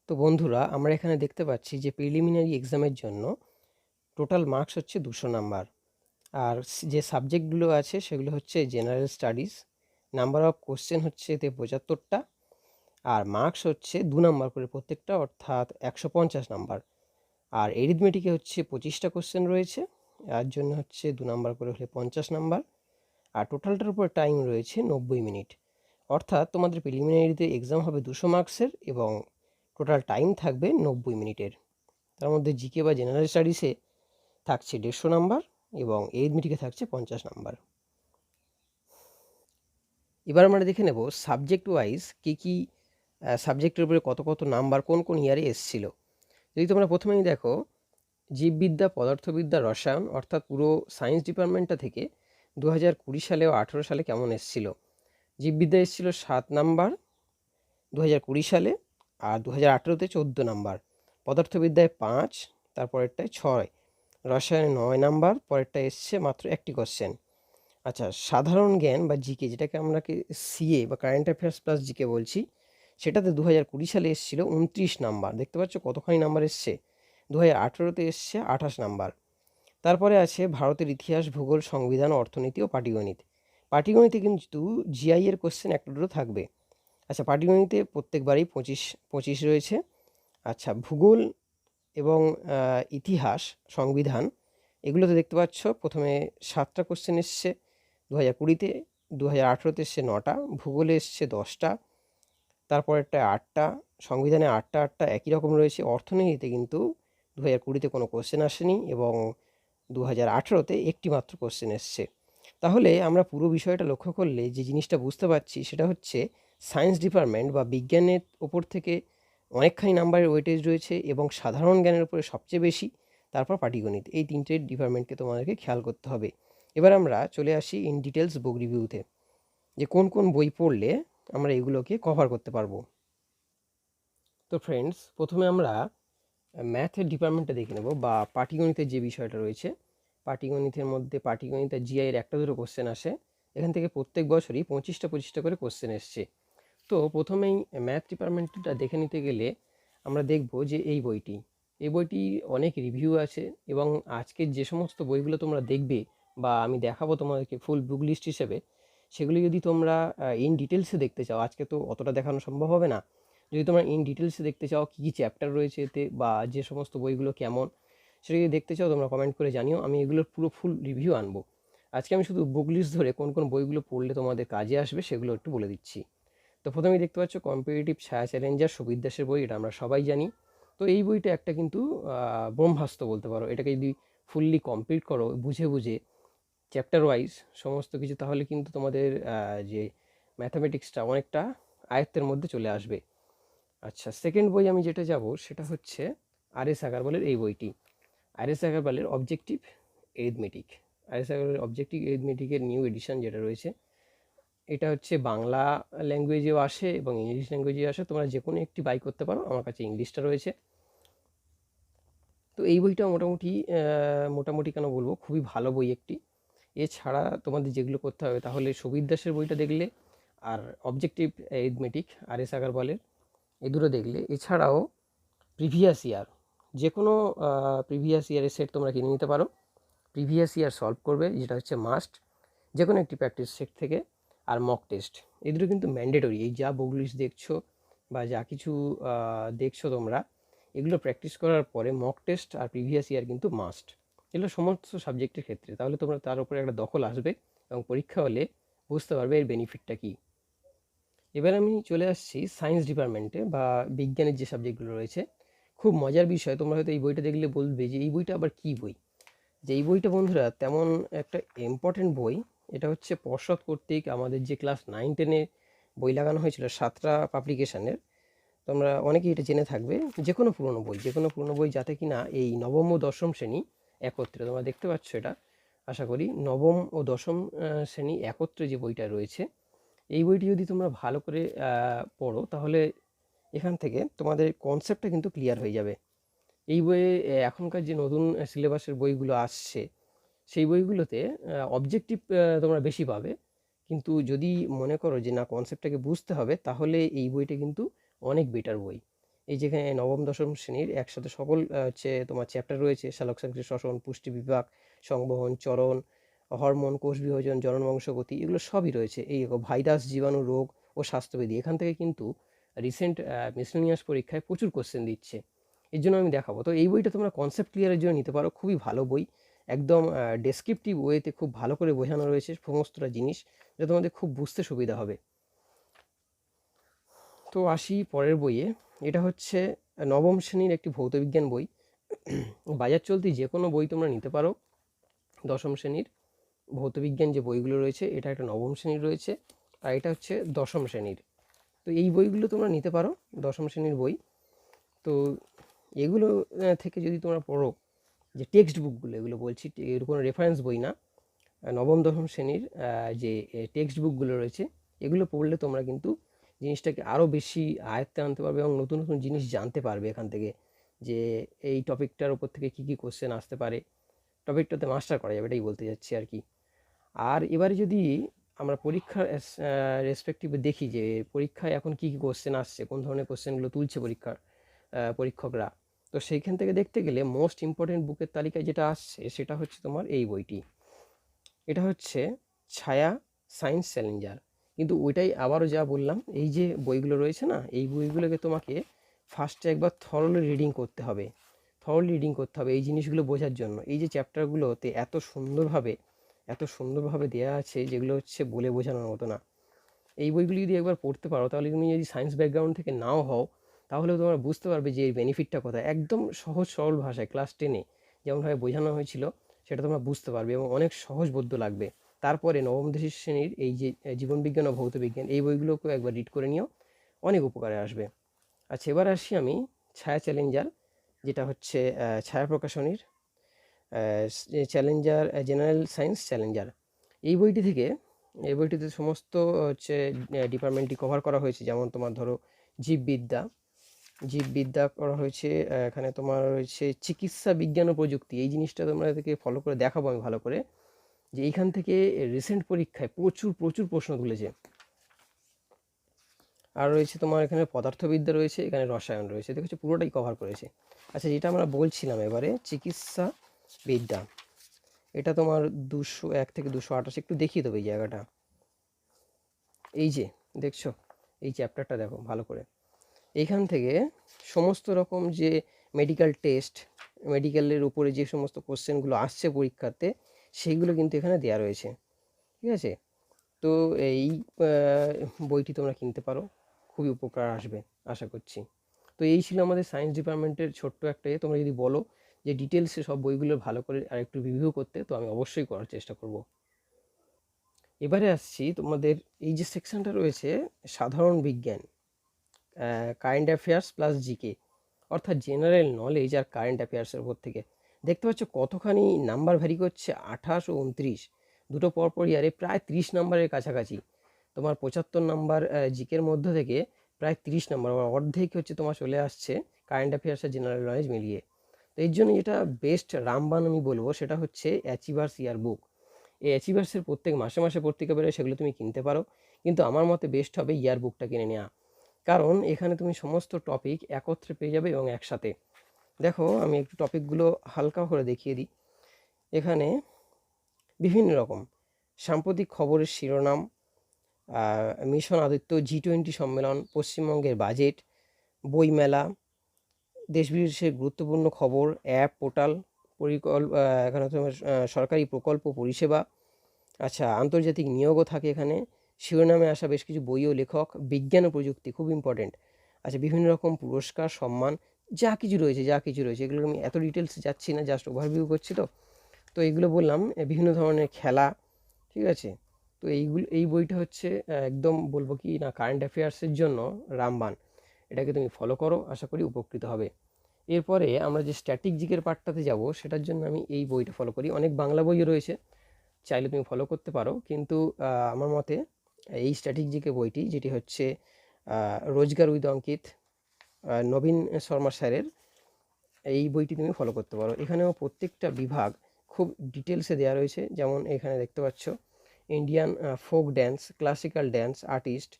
তো বন্ধুরা, আমরা এখানে দেখতে পাচ্ছি যে প্রিলিমিনারি এক্সামের জন্য টোটাল মার্কস হচ্ছে 200 নাম্বার। আর যে সাবজেক্টগুলো আছে সেগুলো হচ্ছে general studies. Number of question হচ্ছে এতে 75টা, আর মার্কস হচ্ছে 2 নাম্বার করে প্রত্যেকটা, অর্থাৎ 150 নাম্বার। আর এরিথমেটিকে হচ্ছে 25টা কোশ্চেন রয়েছে, এর জন্য হচ্ছে 2 নাম্বার করে হলে 50 নাম্বার। আর টোটালটার উপর টাইম রয়েছে 90 মিনিট। অর্থাৎ তোমাদের প্রিলিমিনারিতে এক্সাম হবে 200 মার্কসের এবং টোটাল টাইম থাকবে 90 মিনিটের। তার মধ্যে জিকে বা জেনারেল স্টাডিসে থাকছে 150 নাম্বার এবং এরিথমেটিকে থাকছে 50 নাম্বার। এবার আমরা দেখে নেব সাবজেক্ট ওয়াইজ কী সাবজেক্টের উপরে কত কত নাম্বার কোন কোন ইয়ারে এসেছিল। যদি তোমরা প্রথমেই দেখো, জীববিদ্যা, পদার্থবিদ্যা, রসায়ন অর্থাৎ পুরো সায়েন্স ডিপার্টমেন্টটা থেকে 2020 সালে ও 18 সালে কেমন এসেছিল। জীববিদ্যা এসেছিল 7 নাম্বার 2020 সালে, আর 2018তে 14 নাম্বার। পদার্থবিদ্যায় 5, তারপরেরটায় 6, রসায়নে 9 নাম্বার, পরেরটা এসছে মাত্র একটি কোশ্চেন। আচ্ছা, সাধারণ জ্ঞান বা জিকে, যেটাকে আমরা সিএ বা কারেন্ট অ্যাফেয়ার্স প্লাস জিকে বলছি, সেটাতে 2020 সালে এসেছিল 29 নাম্বার। দেখতে পাচ্ছ কতখানি নাম্বার এসছে। 2018তে এসছে 28 নাম্বার। তারপরে আছে ভারতের ইতিহাস, ভূগোল, সংবিধান, অর্থনীতি ও পাটিগণিত। পাটিগণিতে কিন্তু জিআই এর কোশ্চেন একটা দুটো থাকবে। আচ্ছা, পাটিগণিতে প্রত্যেকবারই 25 রয়েছে। আচ্ছা, ভূগোল এবং ইতিহাস, সংবিধান, এগুলোতে দেখতে পাচ্ছ প্রথমে 7টা কোশ্চেন এসছে 2020-তে, 2018-তে এসছে 9টা, ভূগোলে এসছে 10টা, তারপরেরটা 8টা, সংবিধানে 8টা একই রকম রয়েছে। অর্থনীতিতে কিন্তু 2020-তে কোনো কোশ্চেন আসেনি এবং 2018-তে একটি মাত্র কোশ্চেন এসছে। তাহলে আমরা পুরো বিষয়টা লক্ষ্য করলে যে জিনিসটা বুঝতে পারছি সেটা হচ্ছে সায়েন্স ডিপার্টমেন্ট বা বিজ্ঞানের ওপর থেকে অনেকখানি নাম্বারের ওয়েটেজ রয়েছে এবং সাধারণ জ্ঞানের উপরে সবচেয়ে বেশি, তারপর পাটিগণিত। এই তিনটে ডিপার্টমেন্টকে তোমাদেরকে খেয়াল করতে হবে। এবার আমরা চলে আসি ইন ডিটেলস বুক রিভিউতে, যে কোন কোন বই পড়লে আমরা এগুলোকে কভার করতে পারবো। তো ফ্রেন্ডস, প্রথমে আমরা ম্যাথের ডিপার্টমেন্টটা দেখে নেব, বা পাটিগণিতের যে বিষয়টা রয়েছে। পাটিগণিতের মধ্যে পাটিগণিতের জিআইয়ের একটা দুটো কোশ্চেন আসে। এখান থেকে প্রত্যেক বছরই 25টা করে কোশ্চেন এসছে। তো প্রথমেই ম্যাথ ডিপার্টমেন্টটা দেখে নিতে গেলে আমরা দেখব যে এই বইটি অনেক রিভিউ আছে, এবং আজকের যে সমস্ত বইগুলো তোমরা দেখবে বা আমি দেখাবো তোমাদেরকে ফুল বুক লিস্ট হিসেবে, সেগুলি যদি তোমরা ইন ডিটেলসে দেখতে চাও, আজকে তো অতটা দেখানো সম্ভব হবে না। যদি তোমরা ইন ডিটেলসে দেখতে চাও কী কী চ্যাপ্টার রয়েছে এতে বা যে সমস্ত বইগুলো কেমন, সেটা যদি দেখতে চাও তোমরা কমেন্ট করে জানিও, আমি এগুলোর পুরো ফুল রিভিউ আনবো। আজকে আমি শুধু বুক লিস্ট ধরে কোন কোন বইগুলো পড়লে তোমাদের কাজে আসবে সেগুলো একটু বলে দিচ্ছি। তো প্রথমেই দেখতে পাচ্ছ কম্পিটিটিভ ছায়া চ্যালেঞ্জার, সুবির দাসের বই, এটা আমরা সবাই জানি। তো এই বইটা একটা কিন্তু ব্রহ্মাস্ত্র বলতে পারো। এটাকে যদি ফুললি কমপ্লিট করো বুঝে বুঝে চ্যাপ্টার ওয়াইজ সমস্ত কিছু, তাহলে কিন্তু তোমাদের যে ম্যাথামেটিক্সটা অনেকটা আয়ত্তের মধ্যে চলে আসবে। আচ্ছা, সেকেন্ড বই আমি যেটা যাব সেটা হচ্ছে আর.এস. আগারওয়ালের এই বইটি, আর.এস. আগারওয়ালের অবজেক্টিভ এরিথমেটিক। আর.এস. আগারওয়ালের অবজেক্টিভ এরিথমেটিকের নিউ এডিশন যেটা রয়েছে, এটা হচ্ছে বাংলা ল্যাঙ্গুয়েজেও আসে এবং ইংলিশ ল্যাঙ্গুয়েজেও আসে। তোমরা যে কোনো একটি বাই করতে পারো, আমার কাছে ইংলিশটা রয়েছে। তো এই বইটা মোটামুটি কেন বলবো, খুবই ভালো বই একটি। এছাড়া তোমাদের যেগুলো করতে হবে, তাহলে সুবীর দাসের বইটা দেখলে আর অবজেক্টিভ এরিথমেটিক আর.এস. আগারওয়ালের, এই দুটো দেখলে। এছাড়াও প্রিভিয়াস ইয়ার, যে কোনো প্রিভিয়াস ইয়ারের সেট তোমরা কিনে নিতে পারো। প্রিভিয়াস ইয়ার সলভ করবে, যেটা হচ্ছে মাস্ট, যে কোনো একটি প্র্যাকটিস সেট থেকে। আর মক টেস্ট, এই দুটো কিন্তু ম্যান্ডেটরি। এই যা বুক লিস্ট দেখছো বা যা কিছু দেখছো তোমরা, এগুলো প্র্যাকটিস করার পরে মক টেস্ট আর প্রিভিয়াস ইয়ার কিন্তু মাস্ট, এগুলো সমস্ত সাবজেক্টের ক্ষেত্রে। তাহলে তোমরা তার উপরে একটা দখল আসবে এবং পরীক্ষা হলে বুঝতে পারবে এর বেনিফিটটা কী। এবার আমি চলে আসছি সায়েন্স ডিপার্টমেন্টে বা বিজ্ঞানের যে সাবজেক্টগুলো রয়েছে। খুব মজার বিষয়, তোমরা হয়তো এই বইটা দেখলে বলবে যে এই বইটা আবার কী বই। যে এই বইটা বন্ধুরা তেমন একটা ইম্পর্টেন্ট বই। এটা হচ্ছে পর্ষদ কর্তৃক আমাদের যে ক্লাস 9-10-এ বই লাগানো হয়েছিল 7টা পাবলিকেশনের। তোমরা অনেকেই এটা জেনে থাকবে। যে কোনো পুরনো বই যাতে কিনা এই নবম ও দশম শ্রেণী একত্রে, তোমরা দেখতে পাচ্ছ এটা, আশা করি নবম ও দশম শ্রেণী একত্রে যে বইটা রয়েছে, এই বইটি যদি তোমরা ভালো করে পড়ো, তাহলে এখান থেকে তোমাদের কনসেপ্টটা কিন্তু ক্লিয়ার হয়ে যাবে। এই বইয়ে এখনকার যে নতুন সিলেবাসের বইগুলো আসছে, সেই বইগুলোতে অবজেক্টিভ তোমরা বেশি পাবে, কিন্তু যদি মনে করো যে না কনসেপ্টটাকে বুঝতে হবে, তাহলে এই বইটা কিন্তু অনেক বেটার বই। এই যেখানে নবম দশম শ্রেণীর একসাথে সকল হচ্ছে তোমার চ্যাপ্টার রয়েছে, সালোকসংশ্লেষ, শ্বসন, পুষ্টি বিভাগ, সংবহন, চরণ, হরমোন, কোষ বিভাজন, জনন বংশগতি, এগুলো সবই রয়েছে। এই ভাইরাস, জীবাণু, রোগ ও স্বাস্থ্যবিধি, এখান থেকে কিন্তু রিসেন্ট মিসলেনিয়াস পরীক্ষায় প্রচুর কোশ্চেন দিচ্ছে, এর জন্য আমি দেখাবো। তো এই বইটা তোমরা কনসেপ্ট ক্লিয়ারের জন্য নিতে পারো, খুবই ভালো বই, একদম ডেসক্রিপটিভ ওয়েতে খুব ভালো করে বোঝানো রয়েছে সমস্তটা জিনিস, যেটা তোমাদের খুব বুঝতে সুবিধা হবে। তো আসি পরের বইয়ে। এটা হচ্ছে নবম শ্রেণীর একটি ভৌতবিজ্ঞান বই। বাজার চলতি যে কোনো বই তোমরা নিতে পারো। দশম শ্রেণীর ভৌতবিজ্ঞান যে বইগুলো রয়েছে, এটা একটা নবম শ্রেণীর রয়েছে, আর এটা হচ্ছে দশম শ্রেণীর। তো এই বইগুলো তোমরা নিতে পারো, দশম শ্রেণীর বই। তো এগুলো থেকে যদি তোমরা পড়ো, যে টেক্সট বুকগুলো, এগুলো বলছি, এর কোনো রেফারেন্স বই না, নবম দশম শ্রেণীর যে টেক্সট বুকগুলো রয়েছে, এগুলো পড়লে তোমরা কিন্তু জিনিসটাকে আরও বেশি আয়ত্তে আনতে পারবে এবং নতুন নতুন জিনিস জানতে পারবে এখান থেকে, যে এই টপিকটার উপর থেকে কী কী কোশ্চেন আসতে পারে, টপিকটাতে মাস্টার করা যাবে, এটাই বলতে যাচ্ছি আর কি। আর এবারে যদি আমরা পরীক্ষার রেসপেক্টিভে দেখি যে পরীক্ষায় এখন কী কী কোশ্চেন আসছে, কোন ধরনের কোশ্চেনগুলো তুলছে পরীক্ষকরা, তো সেইখান থেকে দেখতে গেলে মোস্ট ইম্পর্টেন্ট বুকের তালিকায় যেটা আসছে সেটা হচ্ছে তোমার এই বইটি। এটা হচ্ছে ছায়া সায়েন্স চ্যালেঞ্জার। কিন্তু ওইটাই আবারও যা বললাম, এই যে বইগুলো রয়েছে না, এই বইগুলোকে তোমাকে ফার্স্টে একবার থরলি রিডিং করতে হবে, এই জিনিসগুলো বোঝার জন্য। এই যে চ্যাপ্টারগুলোতে এত সুন্দরভাবে দেওয়া আছে, যেগুলো হচ্ছে বলে বোঝানোর মতো না। এই বইগুলি যদি একবার পড়তে পারো, তাহলে তুমি যদি সায়েন্স ব্যাকগ্রাউন্ড থেকে নাও হও, তাহলেও তোমরা বুঝতে পারবে যে এর বেনিফিটটা কোথায়। একদম সহজ সরল ভাষায় ক্লাস 10-এ যেমনভাবে বোঝানো হয়েছিল, সেটা তোমরা বুঝতে পারবে এবং অনেক সহজবোধ্য লাগবে। তারপরে নবম দশম শ্রেণীর এই যে জীবনবিজ্ঞান ও ভৌতবিজ্ঞান, এই বইগুলোকেও একবার রিড করে নিও, অনেক উপকারে আসবে। আচ্ছা, এবার আসি আমি ছায়া চ্যালেঞ্জার, যেটা হচ্ছে ছায়া প্রকাশনীর চ্যালেঞ্জার, জেনারেল সায়েন্স চ্যালেঞ্জার। এই বইটিতে সমস্ত হচ্ছে ডিপার্টমেন্টই কভার করা হয়েছে। যেমন তোমার ধরো জীববিদ্যা করা হয়েছে, এখানে তোমার রয়েছে চিকিৎসা বিজ্ঞান ও প্রযুক্তি। এই জিনিসটা তোমরা এদেরকে ফলো করে দেখাবো আমি ভালো করে, যে এইখান থেকে রিসেন্ট পরীক্ষায় প্রচুর প্রচুর প্রশ্ন তুলেছে। আর রয়েছে তোমার এখানে পদার্থবিদ্যা রয়েছে, এখানে রসায়ন রয়েছে, দেখেছো পুরোটাই কভার করেছে। আচ্ছা, যেটা আমরা বলছিলাম এবারে চিকিৎসা বিদ্যা, এটা তোমার 201 থেকে 228, একটু দেখিয়ে দেবো এই জায়গাটা। এই যে দেখছো, এই চ্যাপ্টারটা দেখো ভালো করে। এইখান থেকে সমস্ত রকম যে মেডিকেল টেস্ট, মেডিকেলের উপরে যে সমস্ত কোশ্চেনগুলো আসছে পরীক্ষাতে, সেইগুলো কিন্তু এখানে দেওয়া রয়েছে, ঠিক আছে। তো এই বইটি তোমরা কিনতে পারো, খুবই উপকার আসবে আশা করছি। তো এই ছিল আমাদের সায়েন্স ডিপার্টমেন্টের ছোট্ট একটা তোমরা যদি বলো যে ডিটেলসে সব বইগুলো ভালো করে আর একটু রিভিউ করতে, তো আমি অবশ্যই করার চেষ্টা করব। এবারে আসছি তোমাদের এই যে সেকশনটা রয়েছে, সাধারণ বিজ্ঞান, কারেন্ট অ্যাফেয়ার্স প্লাস জিকে, অর্থাৎ জেনারেল নলেজ আর কারেন্ট অ্যাফেয়ার্সের উপর থেকে। দেখতে পাচ্ছ কতখানি নাম্বার ভ্যারি করছে, 28 ও 29, দুটো পরপর ইয়ারে প্রায় 30 নাম্বারের কাছাকাছি। তোমার 75 নাম্বার জিকের মধ্য থেকে প্রায় 30 নাম্বার, অর্ধেক হচ্ছে তোমার চলে আসছে কারেন্ট অ্যাফেয়ার্স আর জেনারেল নলেজ মিলিয়ে। তো এর জন্য যেটা বেস্ট রামবান আমি বলবো, সেটা হচ্ছে অ্যাচিভার্স ইয়ার বুক। এই অ্যাচিভার্সের প্রত্যেক মাসে মাসে পত্রিকা বেরোয়, সেগুলো তুমি কিনতে পারো, কিন্তু আমার মতে বেস্ট হবে ইয়ার বুকটা কিনে নেওয়া, কারণ এখানে তুমি সমস্ত টপিক একত্রে পেয়ে যাবে এবং একসাথে। দেখো, আমি একটু টপিকগুলো হালকা করে দেখিয়ে দিই। এখানে বিভিন্ন রকম সাম্প্রতিক খবরের শিরোনাম, মিশন আদিত্য, G20 সম্মেলন, পশ্চিমবঙ্গের বাজেট, বইমেলা, দেশ বিদেশের গুরুত্বপূর্ণ খবর, অ্যাপ, পোর্টাল, এখানে তোমার সরকারি প্রকল্প পরিষেবা। আচ্ছা, আন্তর্জাতিক নিয়োগও থাকে এখানে, শিরোনামে আসা বেশ কিছু বই ও লেখক, বিজ্ঞান ও প্রযুক্তি খুব ইম্পর্টেন্ট। আচ্ছা, বিভিন্ন রকম পুরস্কার, সম্মান, যা কিছু রয়েছে, এগুলো আমি এত ডিটেলসে যাচ্ছি না, জাস্ট ওভারভিউ করছি। তো এইগুলো বললাম, বিভিন্ন ধরনের খেলা, ঠিক আছে। তো এই বইটা হচ্ছে একদম বলবো কি না, কারেন্ট অ্যাফেয়ার্সের জন্য রামবান, এটাকে তুমি ফলো করো, আশা করি উপকৃত হবে। এরপরে আমরা যে স্ট্র্যাটেজিকের পার্টটাতে যাব, সেটার জন্য আমি এই বইটা ফলো করি। অনেক বাংলা বইও রয়েছে, চাইলে তুমি ফলো করতে পারো, কিন্তু আমার মতে এই স্ট্র্যাটেজিকে বইটি, যেটি হচ্ছে রোজগার উইথ অঙ্কিত, নবীন শর্মা স্যারের, এই বইটি তুমি ফলো করতে পারো। এখানেও প্রত্যেকটা বিভাগ খুব ডিটেলসে দেওয়া রয়েছে। যেমন এখানে দেখতে পাচ্ছ Indian folk dance, classical dance, artist,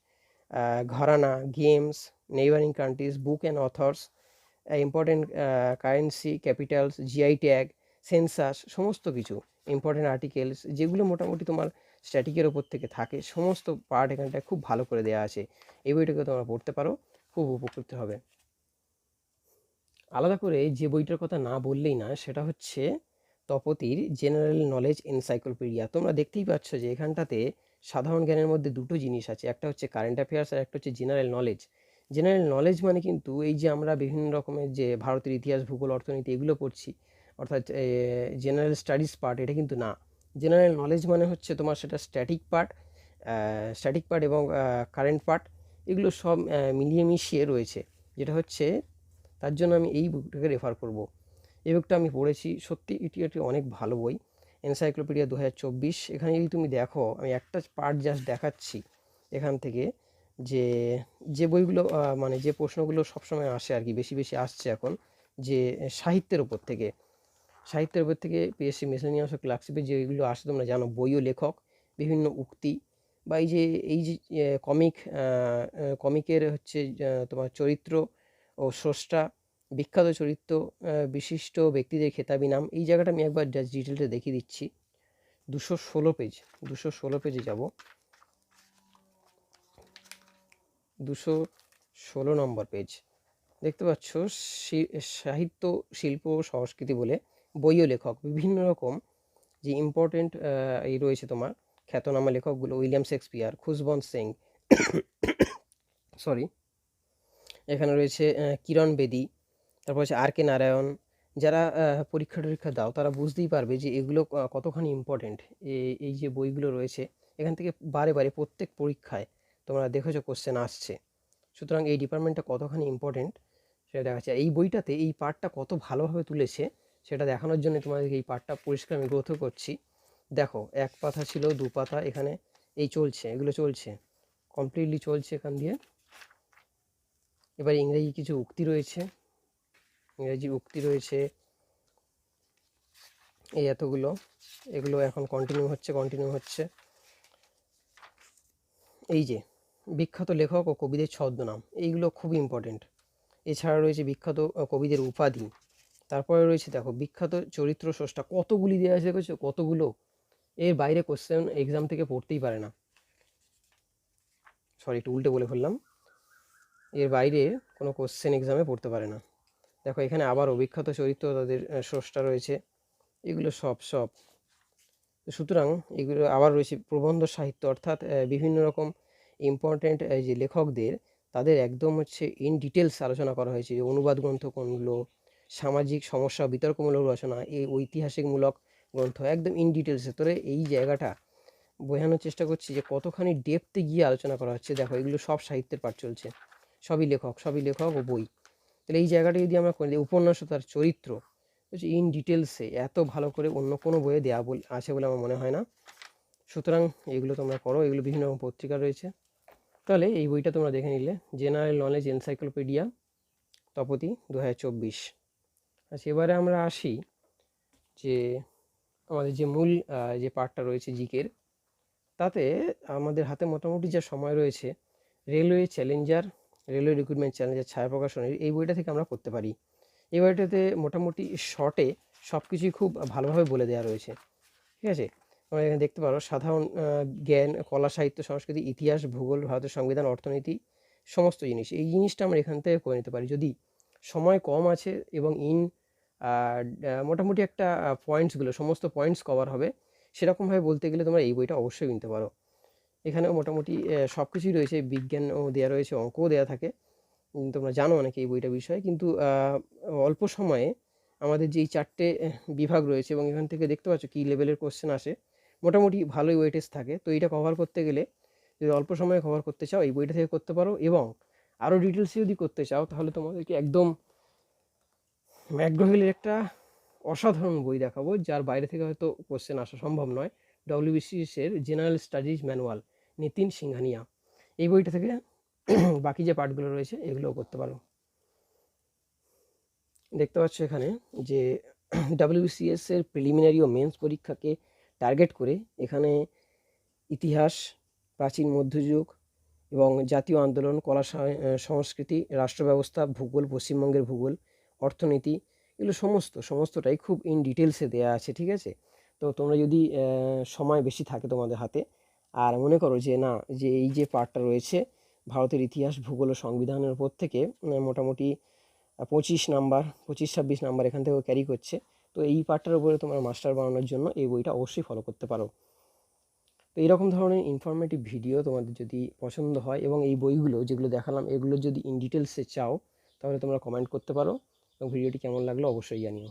ঘরানা, games, neighbouring countries, book and authors, important currency, capitals, GI tag, census, সমস্ত কিছু ইম্পর্টেন্ট আর্টিকেলস যেগুলো মোটামুটি তোমার স্ট্যাটিকের ওপর থেকে থাকে, সমস্ত পার্ট এখানটায় খুব ভালো করে দেওয়া আছে। এই বইটাকে তোমরা পড়তে পারো, খুব উপকৃত হবে। আলাদা করে যে বইটার কথা না বললেই না সেটা হচ্ছে তপতির জেনারেল নলেজ এনসাইক্লোপিডিয়া। তোমরা দেখতেই পাচ্ছ যে এখানটাতে সাধারণ জ্ঞানের মধ্যে দুটো জিনিস আছে, একটা হচ্ছে কারেন্ট অ্যাফেয়ার্স আর একটা হচ্ছে জেনারেল নলেজ। জেনারেল নলেজ মানে কিন্তু এই যে আমরা বিভিন্ন রকমের যে ভারতের ইতিহাস, ভূগোল, অর্থনীতি এগুলো পড়ছি, অর্থাৎ জেনারেল স্টাডিজ পার্ট, এটা কিন্তু না। জেনারেল নলেজ মানে হচ্ছে তোমার সেটা স্ট্যাটিক পার্ট এবং কারেন্ট পার্ট, এগুলো সব মিলিয়ে মিশিয়ে রয়েছে, যেটা হচ্ছে তার জন্য আমি এই বুকটাকে রেফার করব। এই বুকটা আমি পড়েছি, সত্যি এটি একটি অনেক ভালো বই, এনসাইক্লোপিডিয়া 2024। এখানে যদি তুমি দেখো, আমি একটা পার্ট জাস্ট দেখাচ্ছি এখান থেকে, যে যে বইগুলো মানে যে প্রশ্নগুলো সবসময় আসে আর কি, বেশি বেশি আসছে এখন, যে সাহিত্যের উপর থেকে পিএসসি মিসেলেনিয়াস ও ক্লার্কশিপে যেগুলো আসে তোমরা জানো, বই ও লেখক, বিভিন্ন উক্তি, বা এই যে কমিকের হচ্ছে তোমার চরিত্র ও স্রষ্টা, বিখ্যাত চরিত্র, বিশিষ্ট ব্যক্তিদের খেতাবি নাম, এই জায়গাটা আমি একবার জাস্ট ডিটেলটা দেখিয়ে দিচ্ছি। 216 পেজে যাব, 216 নম্বর পেজ দেখতে পাচ্ছ। সাহিত্য, শিল্প, সংস্কৃতি বলে বই ও লেখক, বিভিন্ন রকম যে ইম্পর্টেন্ট এই রয়েছে তোমার খ্যাতনামা লেখকগুলো, William Shakespeare, Khushwant Singh, sorry, এখানে রয়েছে কিরণ বেদি, তারপর হচ্ছে আর কে নারায়ণ। যারা পরীক্ষা টরীক্ষা দাও তারা বুঝতেই পারবে যে এগুলো কতখানি ইম্পর্টেন্ট। এই যে বইগুলো রয়েছে এখান থেকে বারে বারে প্রত্যেক পরীক্ষায় তোমরা দেখেছো কোশ্চেন আসছে, সুতরাং এই ডিপার্টমেন্টটা কতখানি ইম্পর্টেন্ট সেটা দেখাচ্ছে। এই বইটাতে এই পার্টটা কত ভালোভাবে তুলেছে সেটা দেখানোর জন্য তোমাদেরকে এই পার্টটা পরিষ্কার আমি গ্রোথ করছি। দেখো, এক পাতা ছিল, দু পাতা, এখানে এই চলছে, এগুলো চলছে, কমপ্লিটলি চলছে এখান দিয়ে। এবার ইংরেজি কিছু উক্তি রয়েছে, এই এতগুলো, এগুলো এখন কন্টিনিউ হচ্ছে। এই যে বিখ্যাত লেখক ও কবিদের ছদ্মনাম, এইগুলো খুব ইম্পর্টেন্ট। এছাড়া রয়েছে বিখ্যাত কবিদের উপাধি, তারপরে রয়েছে দেখো বিখ্যাত চরিত্র স্রষ্টা, কতগুলি দেওয়া আছে দেখেছো, কতগুলো। এর বাইরে কোশ্চেন এক্সাম থেকে পড়তেই পারে না, সরি একটু উল্টে বলে ফেললাম, এর বাইরে কোনো কোশ্চেন এক্সামে পড়তে পারে না। দেখো এখানে আবার অবিখ্যাত চরিত্র, তাদের স্রষ্টা রয়েছে, এগুলো সব। সুতরাং এগুলো আবার রয়েছে প্রবন্ধ সাহিত্য, অর্থাৎ বিভিন্ন রকম ইম্পর্ট্যান্ট যে লেখকদের, তাদের একদম হচ্ছে ইন ডিটেলস আলোচনা করা হয়েছে, যে অনুবাদ গ্রন্থ কোনগুলো, সামাজিক সমস্যা বিতর্কমূলক রচনা, এই ঐতিহাসিকমূলক গ্রন্থ, একদম ইন ডিটেলসে। তোরে এই জায়গাটা বোঝানোর চেষ্টা করছি যে কতখানি ডেপথে গিয়ে আলোচনা করা হচ্ছে। দেখো এগুলো সব সাহিত্যের পাঠ চলছে, সবই লেখক ও বই। তাহলে এই জায়গাটা যদি আমরা করি, উপন্যাস ও তার চরিত্র ইন ডিটেলসে এত ভালো করে অন্য কোনো বইয়ে দেওয়া আছে বলে আমার মনে হয় না। সুতরাং এগুলো তোমরা করো, এগুলো বিভিন্ন রকম পত্রিকা রয়েছে। তাহলে এই বইটা তোমরা দেখে নিলে, জেনারেল নলেজ এনসাইক্লোপিডিয়া, তপতি 2024। আচ্ছা, এবারে আমরা আসি যে আমাদের যে মূল যে পার্টটা রয়েছে জিকের, তাতে আমাদের হাতে মোটামুটি যা সময় রয়েছে, রেলওয়ে রিক্রুটমেন্ট চ্যালেঞ্জার ছায়া প্রকাশনের এই বইটা থেকে আমরা করতে পারি। এই বইটাতে মোটামুটি শর্টে সব কিছুই খুব ভালোভাবে বলে দেওয়া রয়েছে, ঠিক আছে। তোমরা এখানে দেখতে পারো সাধারণ জ্ঞান, কলা, সাহিত্য, সংস্কৃতি, ইতিহাস, ভূগোল, ভারতের সংবিধান, অর্থনীতি, সমস্ত জিনিস, এই জিনিসটা আমরা এখান থেকে করে নিতে পারি যদি সময় কম আছে, এবং মোটামুটি একটা পয়েন্টসগুলো, সমস্ত পয়েন্টস কভার হবে সেরকমভাবে বলতে গেলে তোমরা এই বইটা অবশ্যই কিনতে পারো। এখানেও মোটামুটি সব কিছুই রয়েছে, বিজ্ঞানও দেওয়া রয়েছে, অঙ্কও দেওয়া থাকে। তোমরা জানো অনেকে এই বইটা বিষয়ে, কিন্তু অল্প সময়ে আমাদের যে এই 4টে বিভাগ রয়েছে, এবং এখান থেকে দেখতে পাচ্ছ কী লেভেলের কোশ্চেন আসে, মোটামুটি ভালোই ওয়েটেজ থাকে। তো এইটা কভার করতে গেলে, যদি অল্প সময়ে কভার করতে চাও, এই বইটা থেকে করতে পারো। এবং আরও ডিটেলসে যদি করতে চাও, তাহলে তোমাদেরকে একদম ম্যাকগ্রো-হিলের একটা অসাধারণ বই দেখাবো, যার বাইরে থেকে হয়তো কোশ্চেন আসা সম্ভব নয়, WBCS এর general studies manual, Nitin Singhania. এই বইটা থেকে বাকি যে পার্টগুলো রয়েছে এগুলোও করতে পারো। দেখতে পাচ্ছ এখানে যে WBCS এর প্রিলিমিনারি ও মেন্স পরীক্ষাকে টার্গেট করে এখানে ইতিহাস, প্রাচীন মধ্যযুগ এবং জাতীয় আন্দোলন, কলা সংস্কৃতি, রাষ্ট্র ব্যবস্থা, ভূগোল, পশ্চিমবঙ্গের ভূগোল, অর্থনীতি, এগুলো সমস্তটাই খুব ইন ডিটেলসে দেওয়া আছে, ঠিক আছে? তো তোমরা যদি সময় বেশি থাকে তোমাদের হাতে, আর মনে করো যে না, যে এই যে পার্টটা রয়েছে ভারতের ইতিহাস, ভূগোল ও সংবিধানের উপর থেকে মোটামুটি 25-26 নাম্বার এখান থেকেও ক্যারি করছে, তো এই পার্টটার উপরে তোমার মাস্টার বানানোর জন্য এই বইটা অবশ্যই ফলো করতে পারো। তো এইরকম ধরনের ইনফরমেটিভ ভিডিও তোমাদের যদি পছন্দ হয় এবং এই বইগুলো যেগুলো দেখালাম এগুলো যদি ইন ডিটেলসে চাও, তাহলে তোমরা কমেন্ট করতে পারো এবং ভিডিওটি কেমন লাগলো অবশ্যই জানিও।